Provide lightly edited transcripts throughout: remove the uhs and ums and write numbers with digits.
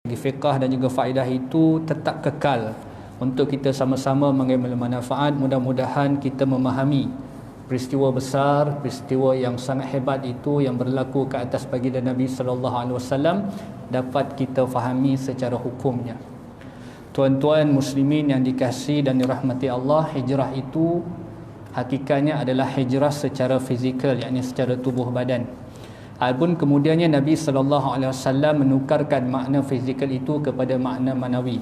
fiqah dan juga faedah itu tetap kekal untuk kita sama-sama mengambil manfaat. Mudah-mudahan kita memahami peristiwa besar, peristiwa yang sangat hebat itu yang berlaku ke atas baginda Nabi sallallahu alaihi wasallam dapat kita fahami secara hukumnya. Tuan-tuan muslimin yang dikasihi dan dirahmati Allah, hijrah itu hakikatnya adalah hijrah secara fizikal, yakni secara tubuh badan. Adapun kemudiannya Nabi sallallahu alaihi wasallam menukarkan makna fizikal itu kepada makna manawi.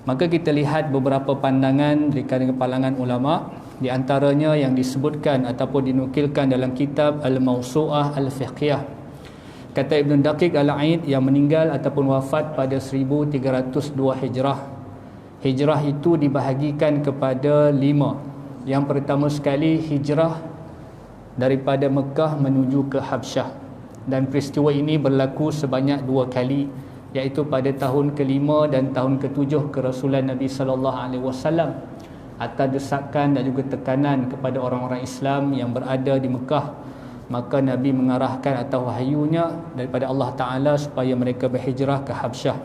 Maka kita lihat beberapa pandangan dari kalangan ulama, di antaranya yang disebutkan ataupun dinukilkan dalam kitab Al-Mawsu'ah Al-Fiqhiyah. Kata Ibn Daqiq Al-Aid yang meninggal ataupun wafat pada 1302 Hijrah. Hijrah itu dibahagikan kepada 5. Yang pertama sekali hijrah daripada Mekah menuju ke Habsyah, dan peristiwa ini berlaku sebanyak 2 kali, iaitu pada tahun ke-5 dan tahun ke-7 kerasulan Nabi sallallahu alaihi wasallam, atas desakan dan juga tekanan kepada orang-orang Islam yang berada di Mekah. Maka Nabi mengarahkan atau wahyunya daripada Allah Ta'ala supaya mereka berhijrah ke Habsyah.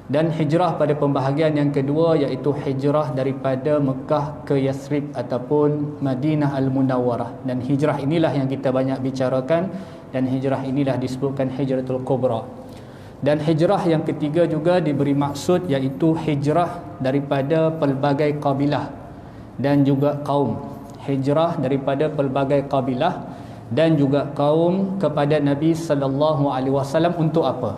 Dan hijrah pada pembahagian yang kedua, iaitu hijrah daripada Mekah ke Yathrib ataupun Madinah Al-Munawwarah. Dan hijrah inilah yang kita banyak bicarakan, dan hijrah inilah disebutkan Hijratul Kubra. Dan hijrah yang ketiga juga diberi maksud, iaitu hijrah daripada pelbagai kabilah dan juga kaum. Hijrah daripada pelbagai kabilah dan juga kaum kepada Nabi sallallahu alaihi wasallam untuk apa?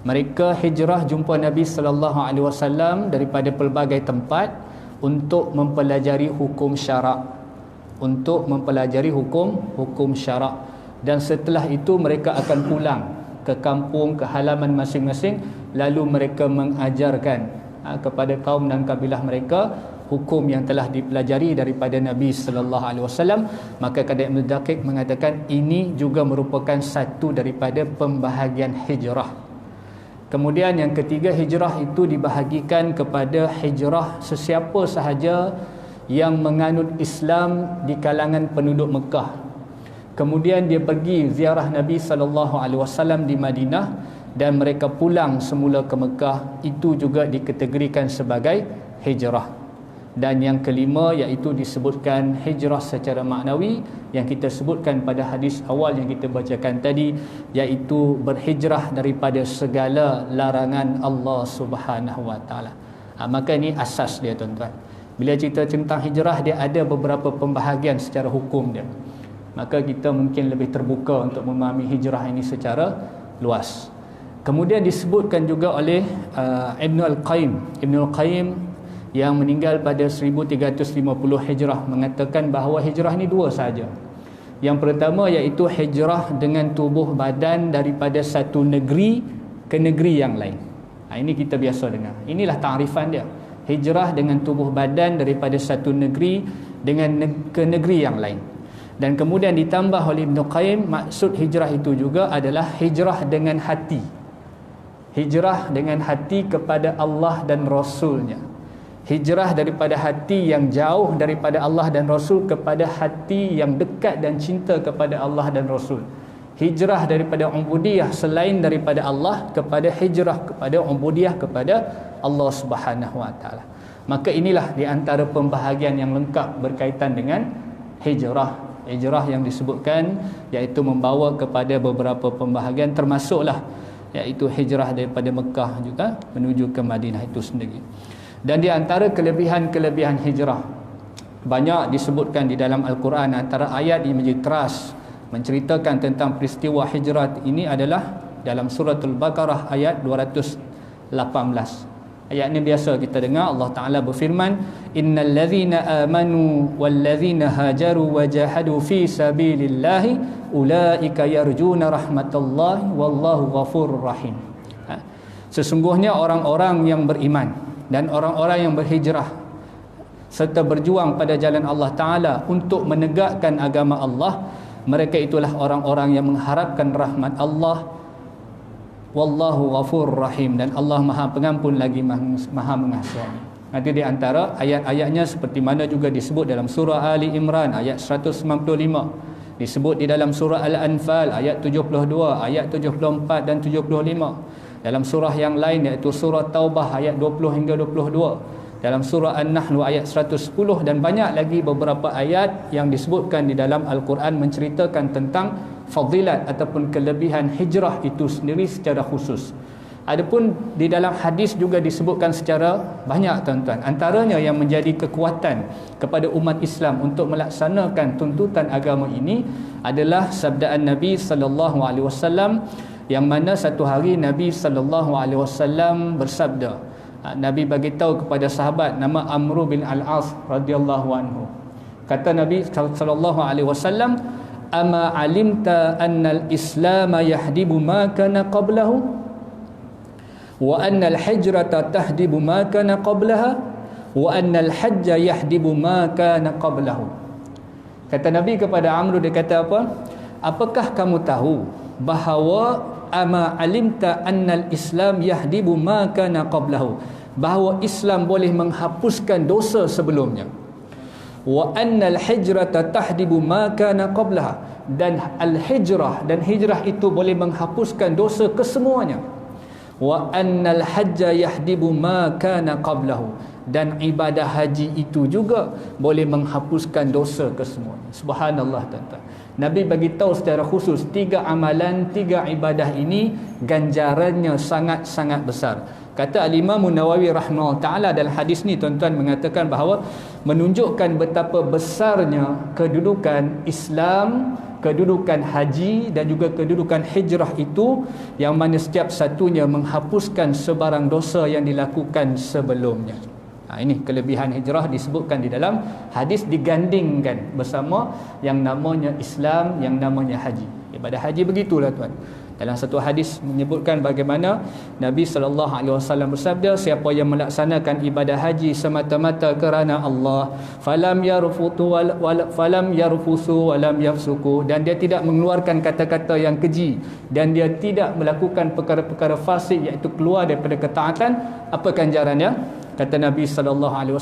Mereka hijrah jumpa Nabi sallallahu alaihi wasallam daripada pelbagai tempat untuk mempelajari hukum syarak, untuk mempelajari hukum syarak. Dan setelah itu mereka akan pulang ke kampung, ke halaman masing-masing, lalu mereka mengajarkan kepada kaum dan kabilah mereka hukum yang telah dipelajari daripada Nabi sallallahu alaihi wasallam. Maka kata Ibn Daqiq mengatakan ini juga merupakan satu daripada pembahagian hijrah. Kemudian yang ketiga, hijrah itu dibahagikan kepada hijrah sesiapa sahaja yang menganut Islam di kalangan penduduk Mekah. Kemudian dia pergi ziarah Nabi sallallahu alaihi wasallam di Madinah dan mereka pulang semula ke Mekah, itu juga dikategorikan sebagai hijrah. Dan yang kelima, iaitu disebutkan hijrah secara maknawi yang kita sebutkan pada hadis awal yang kita bacakan tadi, iaitu berhijrah daripada segala larangan Allah Subhanahu wa taala. Maka ini asas dia, tuan-tuan. Bila cerita tentang hijrah, dia ada beberapa pembahagian secara hukum dia. Maka kita mungkin lebih terbuka untuk memahami hijrah ini secara luas. Kemudian disebutkan juga oleh Ibn Al-Qayyim yang meninggal pada 1350 Hijrah, mengatakan bahawa hijrah ni 2 sahaja. Yang pertama iaitu hijrah dengan tubuh badan daripada satu negeri ke negeri yang lain. Ini kita biasa dengar. Inilah ta'rifan dia. Hijrah dengan tubuh badan daripada satu negeri ke negeri yang lain. Dan kemudian ditambah oleh Ibn Qayyim, maksud hijrah itu juga adalah hijrah dengan hati. Hijrah dengan hati kepada Allah dan Rasulnya. Hijrah daripada hati yang jauh daripada Allah dan Rasul kepada hati yang dekat dan cinta kepada Allah dan Rasul. Hijrah daripada ubudiyah selain daripada Allah kepada hijrah kepada ubudiyah kepada Allah Subhanahu wa taala. Maka inilah di antara pembahagian yang lengkap berkaitan dengan hijrah. Hijrah yang disebutkan iaitu membawa kepada beberapa pembahagian, termasuklah iaitu hijrah daripada Mekah juga menuju ke Madinah itu sendiri. Dan di antara kelebihan hijrah banyak disebutkan di dalam Al-Quran. Antara ayat yang menjadi keras menceritakan tentang peristiwa hijrah ini adalah dalam surah Al-Baqarah ayat 218. Ayat ini biasa kita dengar. Allah Ta'ala berfirman, innal ladzina amanu wal ladzina hajaru wa jahadu fi sabilillahi ulaika yarjuna rahmatallahi wallahu ghafurur rahim. Sesungguhnya orang-orang yang beriman dan orang-orang yang berhijrah serta berjuang pada jalan Allah Ta'ala untuk menegakkan agama Allah, mereka itulah orang-orang yang mengharapkan rahmat Allah. Wallahu ghafurur rahim, dan Allah Maha Pengampun lagi Maha Mengasihani. Nanti di antara ayat-ayatnya seperti mana juga disebut dalam surah Ali Imran ayat 195, disebut di dalam surah Al-Anfal ayat 72, ayat 74 dan 75, Dalam surah yang lain iaitu surah Taubah ayat 20 hingga 22. Dalam surah An-Nahl ayat 110 dan banyak lagi beberapa ayat yang disebutkan di dalam Al-Quran menceritakan tentang fadilat ataupun kelebihan hijrah itu sendiri secara khusus. Adapun di dalam hadis juga disebutkan secara banyak tuan-tuan. Antaranya yang menjadi kekuatan kepada umat Islam untuk melaksanakan tuntutan agama ini adalah sabdaan Nabi sallallahu alaihi wasallam, yang mana satu hari Nabi sallallahu alaihi wasallam bersabda. Nabi bagi tahu kepada sahabat nama Amr bin Al-As radhiyallahu anhu. Kata Nabi sallallahu alaihi wasallam, "Ama alimta anna al-Islam yahdibu ma kana qablahu wa anna al-hijrata tahdibu ma kana qablaha wa anna al-hajja yahdibu ma kana qablahu." Kata Nabi kepada Amr, dia kata apa? Apakah kamu tahu bahawa ama alimta annal Islam yahdibu ma kana qablahu, bahawa Islam boleh menghapuskan dosa sebelumnya, wa annal hijrata tahdibu ma kana qablaha, dan al-hijrah, dan hijrah itu boleh menghapuskan dosa kesemuanya, wa annal hajja yahdibu ma kana qablahu, dan ibadah haji itu juga boleh menghapuskan dosa kesemuanya. Subhanallah tuan-tuan. Nabi bagi tahu secara khusus 3 amalan, 3 ibadah ini ganjarannya sangat-sangat besar. Kata Al-Imam Nawawi rahimahullah ta'ala dalam hadis ni tuan-tuan mengatakan bahawa menunjukkan betapa besarnya kedudukan Islam, kedudukan haji dan juga kedudukan hijrah itu, yang mana setiap satunya menghapuskan sebarang dosa yang dilakukan sebelumnya. Ini kelebihan hijrah disebutkan di dalam hadis, digandingkan bersama yang namanya Islam, yang namanya haji. Ibadah haji begitulah tuan. Dalam satu hadis menyebutkan bagaimana Nabi SAW bersabda, siapa yang melaksanakan ibadah haji semata-mata kerana Allah, falam yarfutu falam yarfusu walam yafsuku, dan dia tidak mengeluarkan kata-kata yang keji dan dia tidak melakukan perkara-perkara fasik, iaitu keluar daripada ketaatan, apa ganjarannya? Kata Nabi SAW,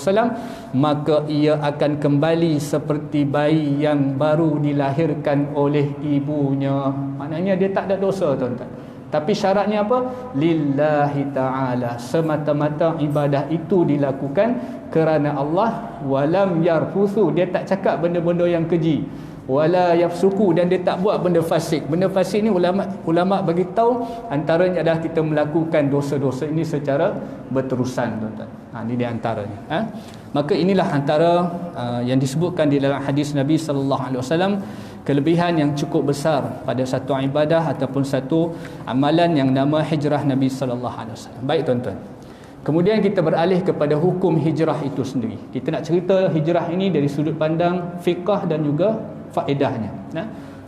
maka ia akan kembali seperti bayi yang baru dilahirkan oleh ibunya. Maknanya dia tak ada dosa tuan-tuan. Tapi syaratnya apa? Lillahi ta'ala, semata-mata ibadah itu dilakukan kerana Allah. Walam yarfusu, dia tak cakap benda-benda yang keji. Wala yafsuku, dan dia tak buat benda fasik. Benda fasik ni ulama bagi tahu antaranya adalah kita melakukan dosa-dosa ini secara berterusan tuan-tuan. Ini di antaranya. Maka inilah antara yang disebutkan di dalam hadis Nabi sallallahu alaihi wasallam, kelebihan yang cukup besar pada satu ibadah ataupun satu amalan yang nama hijrah Nabi sallallahu alaihi wasallam. Baik tuan-tuan. Kemudian kita beralih kepada hukum hijrah itu sendiri. Kita nak cerita hijrah ini dari sudut pandang fiqh dan juga faedahnya.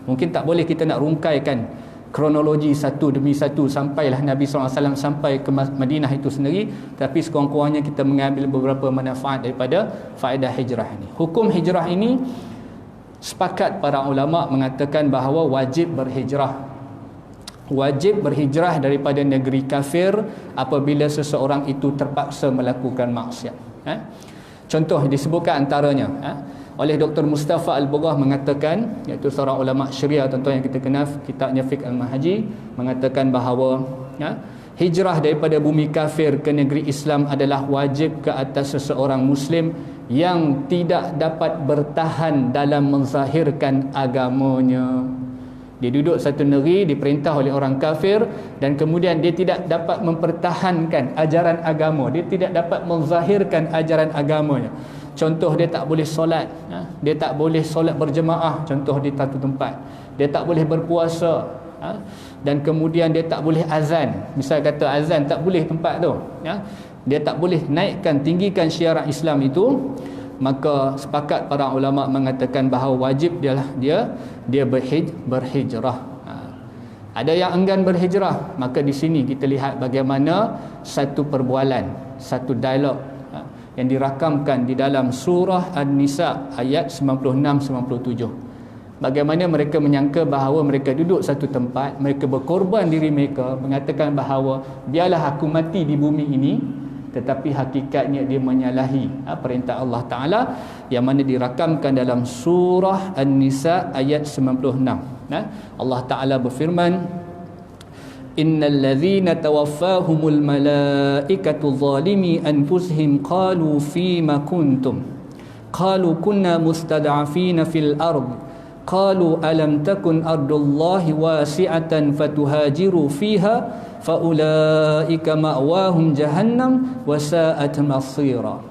Mungkin tak boleh kita nak rungkaikan kronologi satu demi satu sampailah Nabi SAW sampai ke Madinah itu sendiri, tapi sekurang-kurangnya kita mengambil beberapa manfaat daripada faedah hijrah ini. Hukum hijrah ini sepakat para ulama mengatakan bahawa wajib berhijrah. Wajib berhijrah daripada negeri kafir apabila seseorang itu terpaksa melakukan maksiat. Contoh disebutkan antaranya oleh Dr. Mustafa Al-Bughah mengatakan, iaitu seorang ulama Syariah tuan-tuan yang kita kenal, kitabnya Fiqh Al-Manhaji, mengatakan bahawa hijrah daripada bumi kafir ke negeri Islam adalah wajib ke atas seseorang Muslim yang tidak dapat bertahan dalam menzahirkan agamanya. Dia duduk satu negeri, diperintah oleh orang kafir, dan kemudian dia tidak dapat mempertahankan ajaran agama, dia tidak dapat menzahirkan ajaran agamanya. Contoh, dia tak boleh solat, dia tak boleh solat berjemaah, contoh di satu tempat, dia tak boleh berpuasa, dan kemudian dia tak boleh azan. Misal kata azan tak boleh tempat tu, dia tak boleh naikkan, tinggikan syiar Islam itu. Maka sepakat para ulama mengatakan bahawa wajib dia berhijrah. Ada yang enggan berhijrah, maka di sini kita lihat bagaimana satu perbualan, satu dialog yang dirakamkan di dalam surah An-Nisa ayat 96-97. Bagaimana mereka menyangka bahawa mereka duduk satu tempat, mereka berkorban diri mereka, mengatakan bahawa biarlah aku mati di bumi ini, tetapi hakikatnya dia menyalahi perintah Allah Ta'ala yang mana dirakamkan dalam surah An-Nisa ayat 96. Allah Ta'ala berfirman, innal ladzina tawaffahumul malaikatu zalimi anfusihim qalu fima kuntum qalu kunna mustad'afina fil ard qalu alam takun ardullahi wasi'atan fatuhajiru fiha faulaika ma'wahum jahannam wa sa'at masira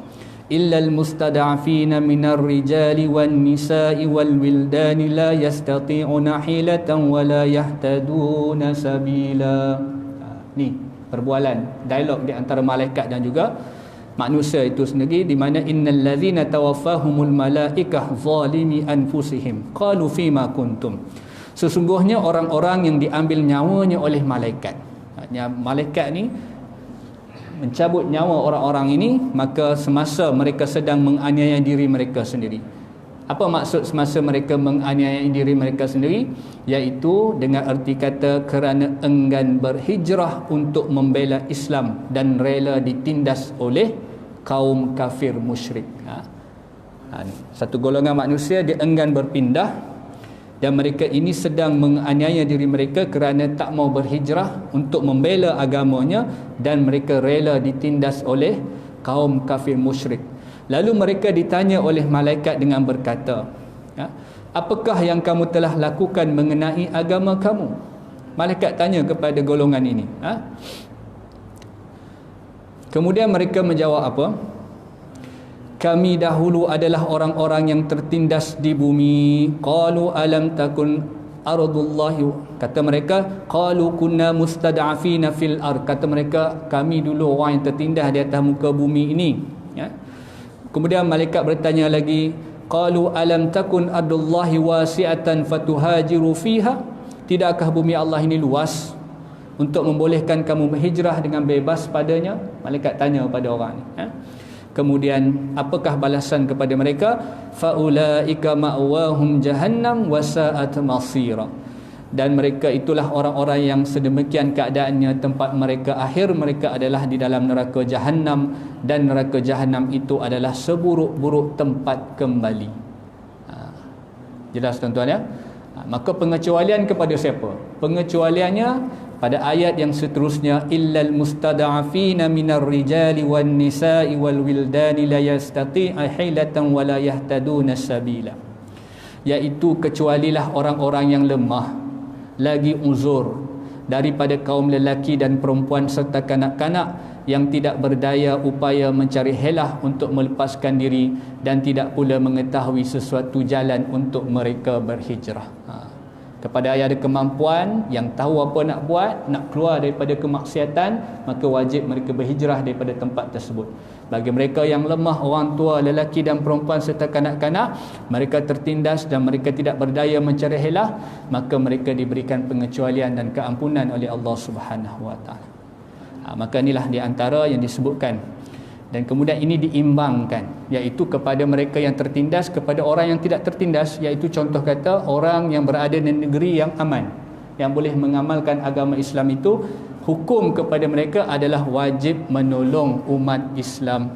illa almustad'afina minar rijali wan nisa'i wal wildani la yastati'una hilatan wa la yahtaduna sabila. Ni perbualan dialog di antara malaikat dan juga manusia itu sendiri, di mana innal ladzina tawaffahumul malaikah zalimi anfusihim qalu fima kuntum. Sesungguhnya orang-orang yang diambil nyawanya oleh malaikat. Malaikat ni mencabut nyawa orang-orang ini, maka semasa mereka sedang menganiaya diri mereka sendiri. Apa maksud semasa mereka menganiaya diri mereka sendiri? Iaitu dengan arti kata kerana enggan berhijrah untuk membela Islam dan rela ditindas oleh kaum kafir musyrik. Satu golongan manusia dia enggan berpindah, dan mereka ini sedang menganiaya diri mereka kerana tak mau berhijrah untuk membela agamanya, dan mereka rela ditindas oleh kaum kafir musyrik. Lalu mereka ditanya oleh malaikat dengan berkata, apakah yang kamu telah lakukan mengenai agama kamu? Malaikat tanya kepada golongan ini. Kemudian mereka menjawab apa? Kami dahulu adalah orang-orang yang tertindas di bumi. Qalu alam takun ardullahi, kata mereka, qalu kunna mustad'afina fil ard, kata mereka kami dulu orang yang tertindas di atas muka bumi ini. Kemudian malaikat bertanya lagi, qalu alam takun ardullahi wasi'atan fatuhajiru fiha, tidakkah bumi Allah ini luas untuk membolehkan kamu berhijrah dengan bebas padanya? Malaikat tanya kepada orang ni. Kemudian apakah balasan kepada mereka? Faulaika ma'wahum jahannam wa sa'at masira. Dan mereka itulah orang-orang yang sedemikian keadaannya, tempat mereka akhir mereka adalah di dalam neraka jahannam, dan neraka jahannam itu adalah seburuk-buruk tempat kembali. Jelas tuan-tuan ya? Maka pengecualian kepada siapa? Pengecualiannya pada ayat yang seterusnya, illal mustada'afina minar rijali wan nisa'i wal wildani la yastati'a hilatan wa la yahtaduna sabila. Iaitu kecualilah orang-orang yang lemah, lagi uzur, daripada kaum lelaki dan perempuan serta kanak-kanak yang tidak berdaya upaya mencari helah untuk melepaskan diri, dan tidak pula mengetahui sesuatu jalan untuk mereka berhijrah. Kepada yang ada kemampuan, yang tahu apa nak buat, nak keluar daripada kemaksiatan, maka wajib mereka berhijrah daripada tempat tersebut. Bagi mereka yang lemah, orang tua, lelaki dan perempuan serta kanak-kanak, mereka tertindas dan mereka tidak berdaya mencari helah, maka mereka diberikan pengecualian dan keampunan oleh Allah Subhanahu Wa Taala. Maka inilah di antara yang disebutkan. Dan kemudian ini diimbangkan, iaitu kepada mereka yang tertindas, kepada orang yang tidak tertindas, iaitu contoh kata orang yang berada di negeri yang aman, yang boleh mengamalkan agama Islam itu, hukum kepada mereka adalah wajib menolong umat Islam.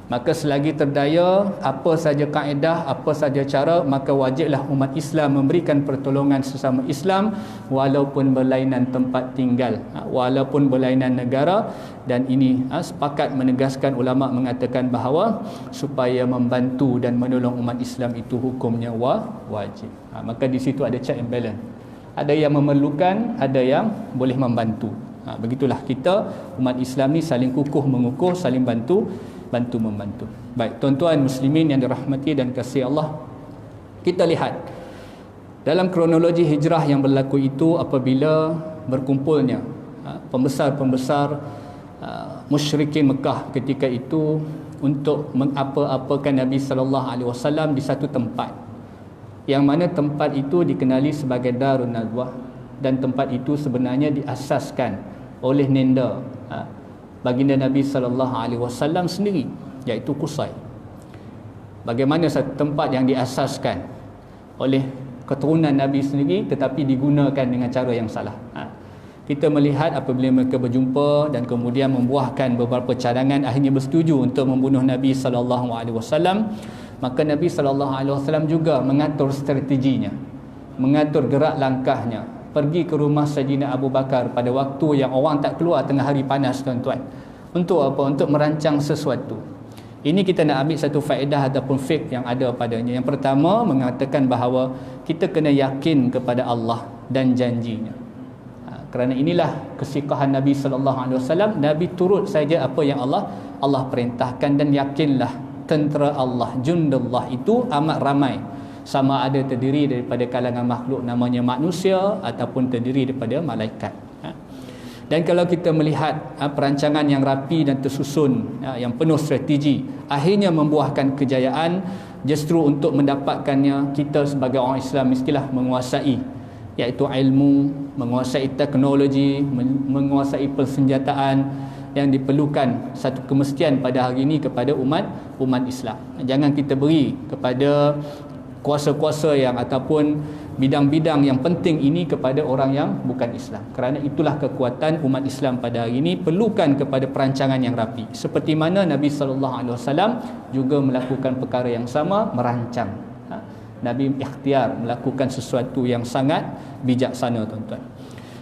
Maka selagi terdaya, apa saja kaedah, apa saja cara, maka wajiblah umat Islam memberikan pertolongan sesama Islam, walaupun berlainan tempat tinggal, walaupun berlainan negara. Dan ini sepakat menegaskan, ulama mengatakan bahawa supaya membantu dan menolong umat Islam itu hukumnya wajib. Maka di situ ada check and balance. Ada yang memerlukan, ada yang boleh membantu. Begitulah kita umat Islam ni saling kukuh mengukuh, saling bantu membantu. Baik, tuan-tuan muslimin yang dirahmati dan kasih Allah, kita lihat dalam kronologi hijrah yang berlaku itu, apabila berkumpulnya pembesar-pembesar musyrikin Mekah ketika itu untuk mengapa-apakan Nabi sallallahu alaihi wasallam di satu tempat, yang mana tempat itu dikenali sebagai Darun Nadwah, dan tempat itu sebenarnya diasaskan oleh nenda baginda Nabi sallallahu alaihi wasallam sendiri, iaitu Qusay. Bagaimana satu tempat yang diasaskan oleh keturunan Nabi sendiri tetapi digunakan dengan cara yang salah. Kita melihat apabila mereka berjumpa dan kemudian membuahkan beberapa cadangan, akhirnya bersetuju untuk membunuh Nabi sallallahu alaihi wasallam, maka Nabi sallallahu alaihi wasallam juga mengatur strateginya, mengatur gerak langkahnya, pergi ke rumah Sayyidina Abu Bakar pada waktu yang orang tak keluar tengah hari panas, tuan-tuan. Untuk apa? Untuk merancang sesuatu. Ini kita nak ambil satu faedah ataupun fiqh yang ada padanya. Yang pertama, mengatakan bahawa kita kena yakin kepada Allah dan janjinya. Kerana inilah kesikahan Nabi SAW. Nabi turut saja apa yang Allah perintahkan, dan yakinlah tentera Allah, jundullah itu amat ramai. Sama ada terdiri daripada kalangan makhluk namanya manusia ataupun terdiri daripada malaikat. Dan kalau kita melihat perancangan yang rapi dan tersusun, yang penuh strategi, akhirnya membuahkan kejayaan, justru untuk mendapatkannya kita sebagai orang Islam mestilah menguasai, iaitu ilmu, menguasai teknologi, menguasai persenjataan yang diperlukan, satu kemestian pada hari ini kepada umat Islam. Jangan kita beri kepada kuasa-kuasa yang ataupun bidang-bidang yang penting ini kepada orang yang bukan Islam. Kerana itulah kekuatan umat Islam pada hari ini, perlukan kepada perancangan yang rapi. Seperti mana Nabi SAW juga melakukan perkara yang sama, merancang. Nabi ikhtiar melakukan sesuatu yang sangat bijaksana, tuan-tuan.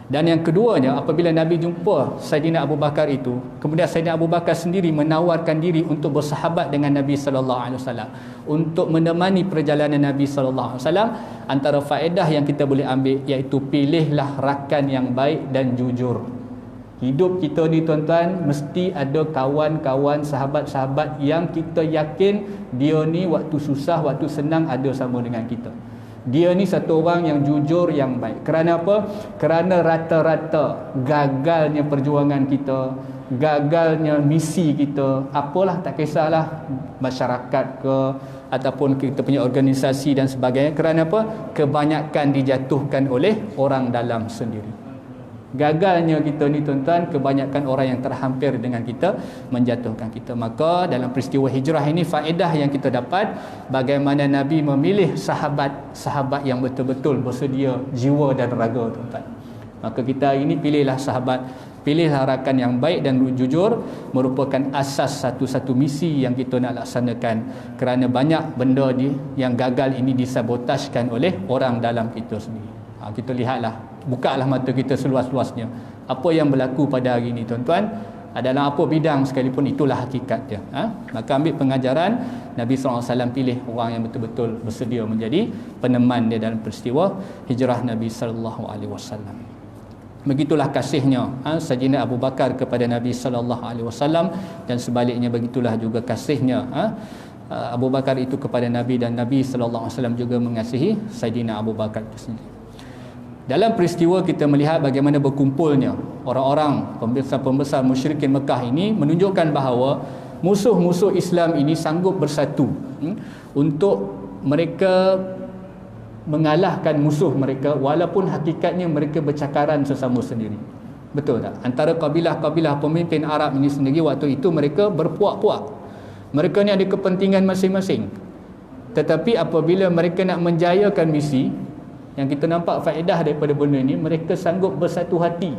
Dan yang keduanya, apabila Nabi jumpa Saidina Abu Bakar itu, kemudian Saidina Abu Bakar sendiri menawarkan diri untuk bersahabat dengan Nabi SAW, untuk menemani perjalanan Nabi SAW. Antara faedah yang kita boleh ambil, iaitu pilihlah rakan yang baik dan jujur. Hidup kita ni, tuan-tuan, mesti ada kawan-kawan, sahabat-sahabat yang kita yakin dia ni waktu susah, waktu senang ada sama dengan kita. Dia ni satu orang yang jujur, yang baik. Kerana apa? Kerana rata-rata gagalnya perjuangan kita, gagalnya misi kita, apalah, tak kisahlah masyarakat ke ataupun kita punya organisasi dan sebagainya. Kerana apa? Kebanyakan dijatuhkan oleh orang dalam sendiri. Gagalnya kita ni, tuan-tuan, kebanyakan orang yang terhampir dengan kita menjatuhkan kita. Maka dalam peristiwa hijrah ini, faedah yang kita dapat bagaimana Nabi memilih sahabat-sahabat yang betul-betul bersedia jiwa dan raga, tuan-tuan. Maka kita ini pilihlah sahabat, pilihlah rakan yang baik dan jujur, merupakan asas satu-satu misi yang kita nak laksanakan. Kerana banyak benda yang gagal ini disabotajkan oleh orang dalam kita sendiri. Kita lihatlah, bukalah mata kita seluas-luasnya. Apa yang berlaku pada hari ini, tuan-tuan, dalam apa bidang sekalipun, itulah hakikat dia. Maka ambil pengajaran, Nabi SAW pilih orang yang betul-betul bersedia menjadi peneman dia dalam peristiwa hijrah Nabi SAW. Begitulah kasihnya Sayyidina Abu Bakar kepada Nabi SAW, dan sebaliknya begitulah juga kasihnya Abu Bakar itu kepada Nabi, dan Nabi SAW juga mengasihi Sayyidina Abu Bakar itu sendiri. Dalam peristiwa kita melihat bagaimana berkumpulnya orang-orang pembesar-pembesar musyrikin Mekah ini, menunjukkan bahawa musuh-musuh Islam ini sanggup bersatu untuk mereka mengalahkan musuh mereka, walaupun hakikatnya mereka bercakaran sesama sendiri. Betul tak? Antara kabilah-kabilah pemimpin Arab ini sendiri waktu itu mereka berpuak-puak. Mereka ni ada kepentingan masing-masing. Tetapi apabila mereka nak menjayakan misi, yang kita nampak faedah daripada benda ini, mereka sanggup bersatu hati.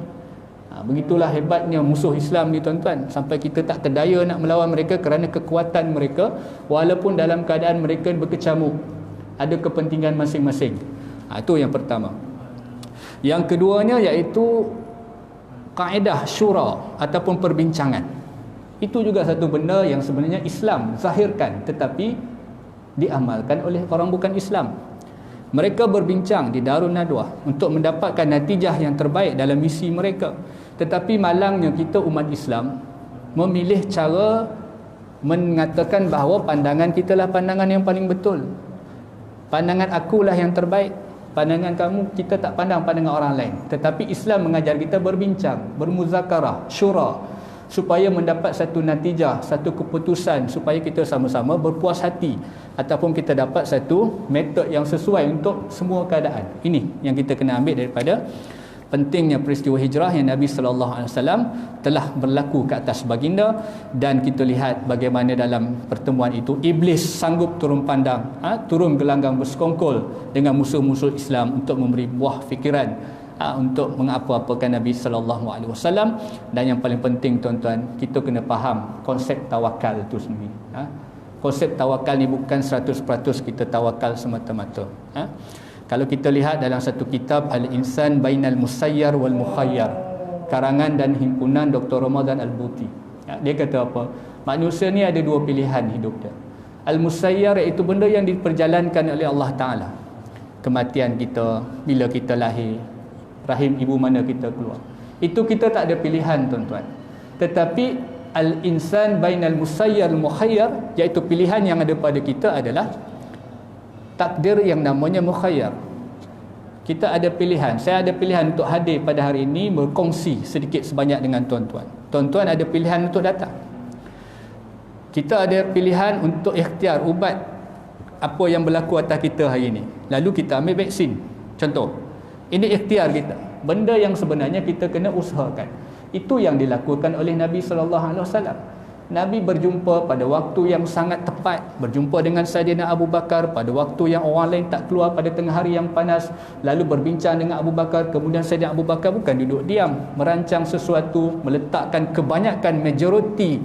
Begitulah hebatnya musuh Islam ni, tuan-tuan, sampai kita tak terdaya nak melawan mereka kerana kekuatan mereka, walaupun dalam keadaan mereka berkecamuk, ada kepentingan masing-masing. Itu yang pertama. Yang keduanya iaitu kaedah syura ataupun perbincangan. Itu juga satu benda yang sebenarnya Islam zahirkan tetapi diamalkan oleh orang bukan Islam. Mereka berbincang di Darun Nadwah untuk mendapatkan natijah yang terbaik dalam misi mereka. Tetapi malangnya kita umat Islam memilih cara mengatakan bahawa pandangan kita lah pandangan yang paling betul. Pandangan akulah yang terbaik. Pandangan kamu, kita tak pandang pandangan orang lain. Tetapi Islam mengajar kita berbincang, bermuzakarah, syura, supaya mendapat satu natijah, satu keputusan, supaya kita sama-sama berpuas hati, ataupun kita dapat satu metod yang sesuai untuk semua keadaan. Ini yang kita kena ambil daripada pentingnya peristiwa hijrah yang Nabi SAW telah berlaku ke atas baginda. Dan kita lihat bagaimana dalam pertemuan itu Iblis sanggup turun pandang, turun gelanggang bersekongkol dengan musuh-musuh Islam untuk memberi buah fikiran, untuk mengapa-apakan Nabi SAW. Dan yang paling penting, tuan-tuan, kita kena faham konsep tawakal itu sendiri. Konsep tawakal ni bukan 100% kita tawakal semata-mata. Kalau kita lihat dalam satu kitab Al-Insan Bainal Musayyar wal Mukhayyar, karangan dan himpunan Dr. Ramadan Al-Buti, dia kata apa? Manusia ni ada dua pilihan hidup dia. Al-Musayyar iaitu benda yang diperjalankan oleh Allah Ta'ala. Kematian kita, bila kita lahir, rahim ibu mana kita keluar, itu kita tak ada pilihan, tuan-tuan. Tetapi Al-Insan Bainal Musayyar wal Mukhayyar, iaitu pilihan yang ada pada kita adalah takdir yang namanya mukhayyar. Kita ada pilihan. Saya ada pilihan untuk hadir pada hari ini, berkongsi sedikit sebanyak dengan tuan-tuan. Tuan-tuan ada pilihan untuk datang. Kita ada pilihan untuk ikhtiar ubat apa yang berlaku atas kita hari ini. Lalu kita ambil vaksin. Contoh, ini ikhtiar kita. Benda yang sebenarnya kita kena usahakan. Itu yang dilakukan oleh Nabi SAW. Nabi berjumpa pada waktu yang sangat tepat, berjumpa dengan Saidina Abu Bakar pada waktu yang orang lain tak keluar pada tengah hari yang panas, lalu berbincang dengan Abu Bakar. Kemudian Saidina Abu Bakar bukan duduk diam, merancang sesuatu, meletakkan kebanyakan majoriti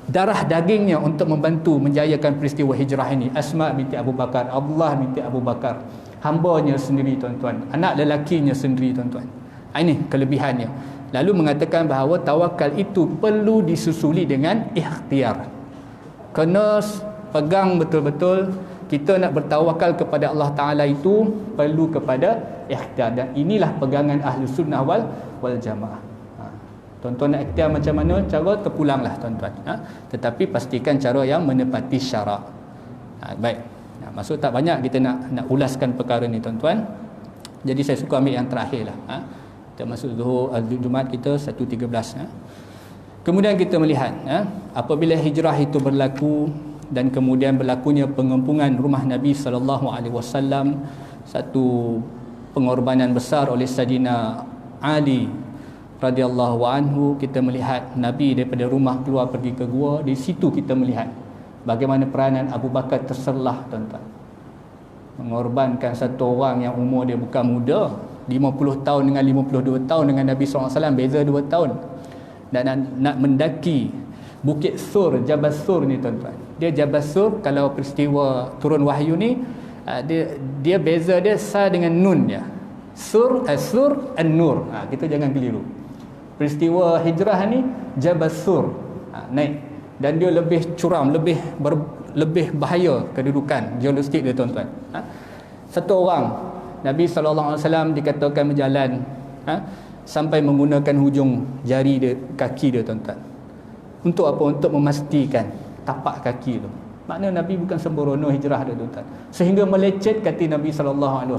darah dagingnya untuk membantu menjayakan peristiwa hijrah ini. Asma binti Abu Bakar, Abdullah binti Abu Bakar, hambanya sendiri, tuan-tuan, anak lelakinya sendiri, tuan-tuan. Ini kelebihannya. Lalu mengatakan bahawa tawakal itu perlu disusuli dengan ikhtiar. Kena pegang betul-betul, kita nak bertawakal kepada Allah Ta'ala itu perlu kepada ikhtiar. Dan inilah pegangan Ahlu Sunnah wal Jamaah. Tuan-tuan nak ikhtiar macam mana cara, terpulanglah tuan-tuan. Tetapi pastikan cara yang menepati syarak. Baik. Maksud tak banyak kita nak ulaskan perkara ni, tuan-tuan. Jadi saya suka ambil yang terakhir lah. Kita masuk Zuhur, Jumaat kita 1.13. Kemudian kita melihat apabila hijrah itu berlaku dan kemudian berlakunya pengempungan rumah Nabi SAW, satu pengorbanan besar oleh Sayyidina Ali radhiyallahu anhu, kita melihat Nabi daripada rumah keluar pergi ke gua. Di situ kita melihat bagaimana peranan Abu Bakar terserlah, tuan-tuan, mengorbankan satu orang yang umur dia bukan muda, 50 tahun dengan 52 tahun dengan Nabi SAW, beza 2 tahun. Dan nak mendaki Bukit Sur, Jabal Sur ni, tuan-tuan. Dia Jabal Sur, kalau peristiwa turun wahyu ni, dia beza dia sa dengan nun dia. Sur, Sur, An-Nur. Kita jangan keliru. Peristiwa hijrah ni Jabal Sur, naik. Dan dia lebih curam, lebih bahaya kedudukan geologistik dia, tuan-tuan. Satu orang Nabi SAW dikatakan berjalan sampai menggunakan hujung jari dia, kaki dia, tuan-tuan. Untuk apa? Untuk memastikan tapak kaki tu. Maknanya Nabi bukan sembrono hijrah dia, tuan-tuan. Sehingga melecet kaki Nabi SAW.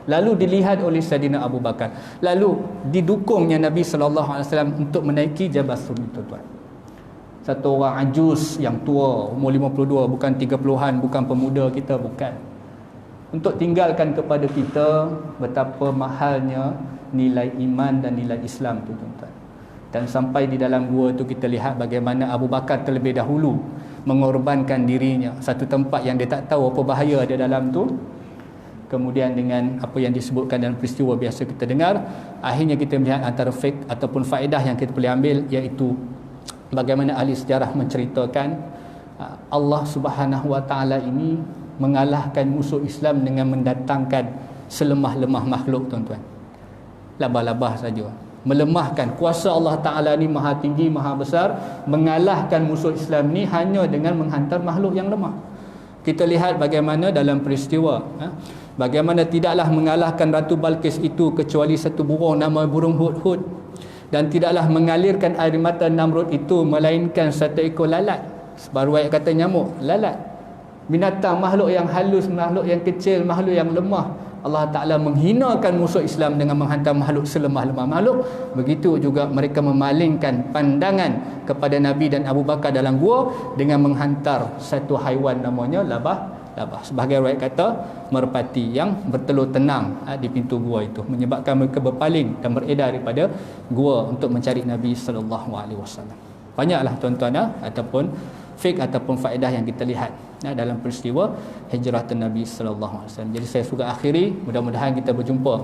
Lalu dilihat oleh Sayyidina Abu Bakar. Lalu didukungnya Nabi SAW untuk menaiki Jabal Sur, tuan-tuan. Satu orang ajus yang tua, umur 52, bukan 30-an, bukan pemuda kita, bukan. Untuk tinggalkan kepada kita betapa mahalnya nilai iman dan nilai Islam tu, tuan-tuan. Dan sampai di dalam gua tu kita lihat bagaimana Abu Bakar terlebih dahulu mengorbankan dirinya, satu tempat yang dia tak tahu apa bahaya ada dalam tu. Kemudian dengan apa yang disebutkan dalam peristiwa biasa kita dengar, akhirnya kita melihat antara fiqh ataupun faedah yang kita boleh ambil, iaitu bagaimana ahli sejarah menceritakan Allah Subhanahu Wa Taala ini mengalahkan musuh Islam dengan mendatangkan selemah-lemah makhluk, tuan-tuan. Labah-labah saja. Melemahkan kuasa Allah Ta'ala ni maha tinggi, maha besar. Mengalahkan musuh Islam ni hanya dengan menghantar makhluk yang lemah. Kita lihat bagaimana dalam peristiwa, bagaimana tidaklah mengalahkan Ratu Balqis itu kecuali satu burung nama burung Hud-Hud. Dan tidaklah mengalirkan air mata Namrud itu melainkan satu ekor lalat. Sebaru ayat kata nyamuk, lalat. Binatang, makhluk yang halus, makhluk yang kecil, makhluk yang lemah. Allah Ta'ala menghinakan musuh Islam dengan menghantar makhluk selemah-lemah makhluk. Begitu juga mereka memalingkan pandangan kepada Nabi dan Abu Bakar dalam gua dengan menghantar satu haiwan namanya labah. Sebagai riwayat kata, merpati yang bertelur tenang di pintu gua itu, menyebabkan mereka berpaling dan beredar daripada gua untuk mencari Nabi SAW. Banyaklah, tuan-tuan, ataupun fiqh ataupun faedah yang kita lihat dalam peristiwa hijrah Nabi SAW. Jadi saya suka akhiri, mudah-mudahan kita berjumpa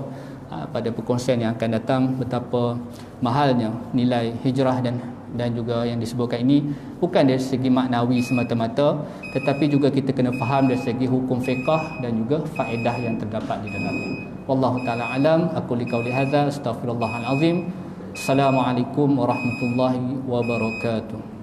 pada perkongsian yang akan datang betapa mahalnya nilai hijrah dan dan juga yang disebutkan ini bukan dari segi maknawi semata-mata, tetapi juga kita kena faham dari segi hukum fiqh dan juga faedah yang terdapat di dalamnya. Wallahu taala alam. Aku liqauli hadza astaghfirullahal azim. Assalamualaikum warahmatullahi wabarakatuh.